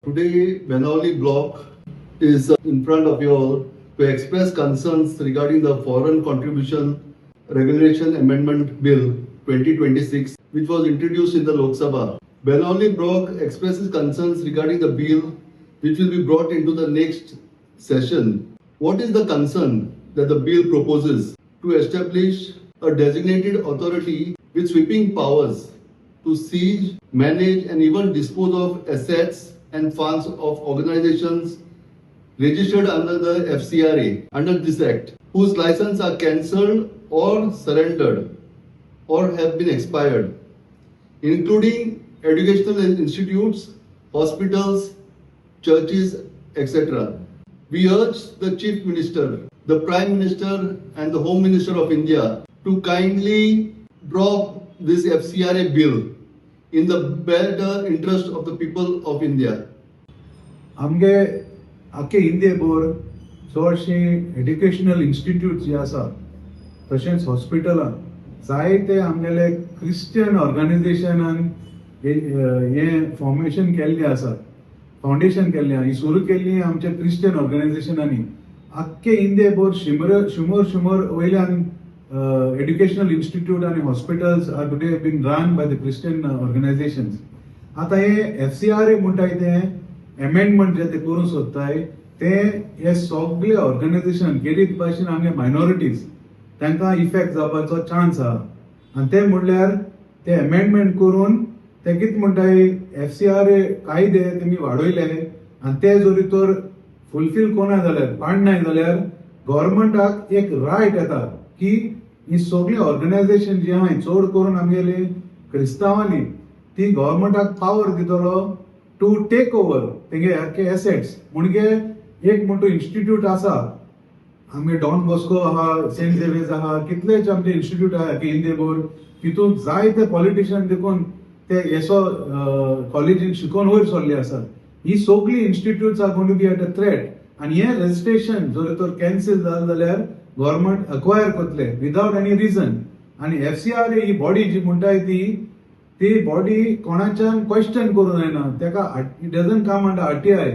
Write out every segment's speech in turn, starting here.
Today, Benawali block is in front of you all to express concerns regarding the Foreign Contribution Regulation Amendment Bill 2026, which was introduced in the Lok Sabha. Benawali block expresses concerns regarding the bill, which will be brought into the next session. What is the concern that the bill proposes? To establish a designated authority with sweeping powers to seize, manage, and even dispose of assets and funds of organizations registered under the FCRA under this act, whose license are cancelled or surrendered or have been expired, including educational institutes, hospitals, churches, etc. We urge the Chief Minister, the Prime Minister, and the Home Minister of India to kindly drop this FCRA bill in the better interest of the people of India. आमगे आखे इंडिये भर चडशी educational institutes जे आसा तशेंच हॉस्पिटलां जायते आमगेले क्रिश्चियन ऑर्गनायझेशनान हे फॉर्मेशन केल्ले आसा, फाउंडेशन केल्ले आसा, ही सुरू केल्ली आमच्या क्रिश्चियन ऑर्गनायझेशनांनी. आख्खे इंडिये भर शुमर वयल्यान educational institute and hospitals are today being run by the Christian organizations. आता हे FCRA म्हणटाय ते अमेंडमेंट जे ते करून सोदताय ते हे सगळे ऑर्गनायझेशन केरीत भाशेन आमगे मायनॉरिटीज तांकां इफेक्ट जावपाचो चान्स आहा आनी ते म्हणल्यार ते अमेंडमेंट करून ते कितें म्हणटाय FCRA कायदे तेमी वाडयले आनी ते जरी तर फुलफील कोना जाल्यार पाडनाय जाल्यार गव्हर्नमेंटाक एक रायट येता की ही सगळी ऑर्गनायझेशन जी आहाय चड करून आमगेले क्रिस्तांवांनी ती गव्हर्नमेंटाक पावर दितलो टू टेक ओवर तेंगे आख्खे एसेट्स. म्हणजे एक मोठो इन्स्टिट्यूट आसा आमगे डॉन बॉस्को आहा, सेंट झेवियर्स आहा, कितलेच आमचे इन्स्टिट्यूट आहा की इंडिये भर तितून जायते पॉलिटिशियन देखून ते येसो कॉलेजीन शिकोवन वयर सरले आसात. ही सगळी institutes are going to be at a threat आनी हे रजिस्ट्रेशन जर तर कॅन्सल जालें जाल्यार गव्हर्नमेंट अक्वायर करतले विदाउट एनी रिझन. आणि FCRA ही बॉडी जी म्हणटाय ती बॉडी कोणाच्यान क्वेश्चन करून येना, तेका it doesn't come under RTI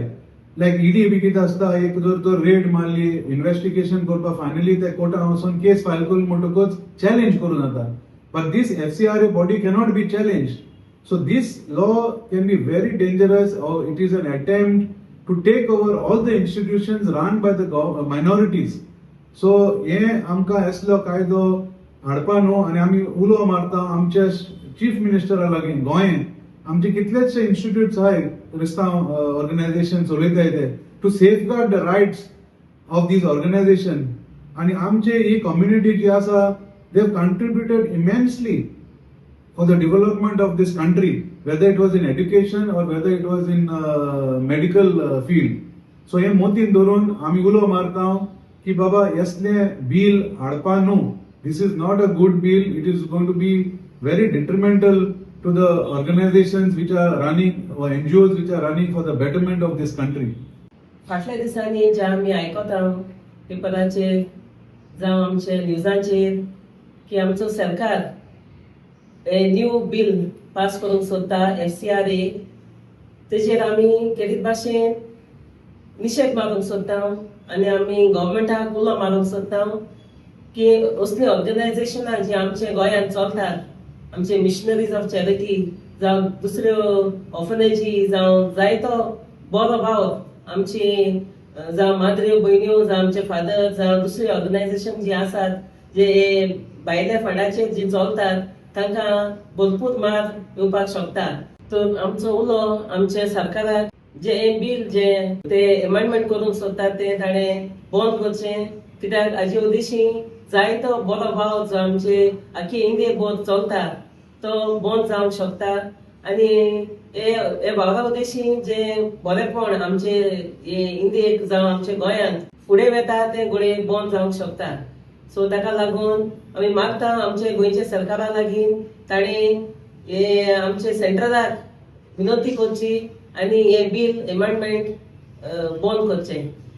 like ED बी कितें आसता. एक जर तर रेड मारली इन्व्हेस्टिगेशन करपाक फायनली ते कोर्टान वचून केस फायल करून म्हणटकूच चॅलेंज करून जाता. But this FCRA body cannot be challenge. So this law can be very dangerous, or it is an attempt to take over all the institutions run by the minorities. So हे आमकां असलो कायदो हाडपा न्हू आनी आमी उलो मारता आमच्या चीफ मिनिस्टरा लागीं गोंयांत आमचे कितलेशे इन्स्टिट्यूट्स आहाय क्रिस्तांव ऑर्गनायझेशन चलयताय ते to safeguard the rights of these organisation. आनी आमचे ही कम्युनिटी जी आसा they have contributed immensely for the development of this country, whether it was in education or whether it was in medical field. So हे मोतीन धरून आमी उलो मारता की बाबा यसले बिल हाडपा न्हू. This is not a good bill. It is going to be very detrimental to the organizations which are running or NGOs which are running for the betterment of this country. फाटल्या दिसांनी जे आमी आयकता पेपराचेर जावं आमच्या न्यूजांचेर की आमचो सरकार न्यू बिल पास करूंक सोदता FCRA, तेजेर आमी केरीत भाशेन निशेध मारूंक सोदता आनी आमी गव्हर्नमेंटाक उलो मारूंक सोदता की असली ऑर्गनायझेशनां जी आमच्या गोंयांत चलतात, आमचे मिशनरीज ऑफ चॅरिटी जावं दुसऱ्यो ऑर्फनेजी जावं जायतो बरो भाव आमची जावं माद्र्यो भयण्यो जावं आमचे फादर जावं दुसरी ऑर्गनायझेशन जी आसात जे भायल्या फंडाचेर जी चलतात तांकां भरपूर मार येवपाक शकता. तर आमचो उलो आमच्या सरकाराक जे बिल जे ते अमेंडमेंट करूंक सोदतात ते ताणें बंद करचें, कित्याक हाजे उद्देशी जायतो बरो भाव जो आमचे आख्खे इंडिये भर चलता तो बंद जावंक शकता. आनी हे भावा उद्देशी जे बरेपण आमचे इंडियेक जावं आमच्या गोंयांत फुडें वेता ते घोडये बंद जावंक शकता. सो ताका लागून आमी मागता आमचे गोंयच्या सरकारा लागीं ताणें हे आमचे सेंट्रलाक विनंती करची आनी हे बिल अमेंडमेंट बंद करचें.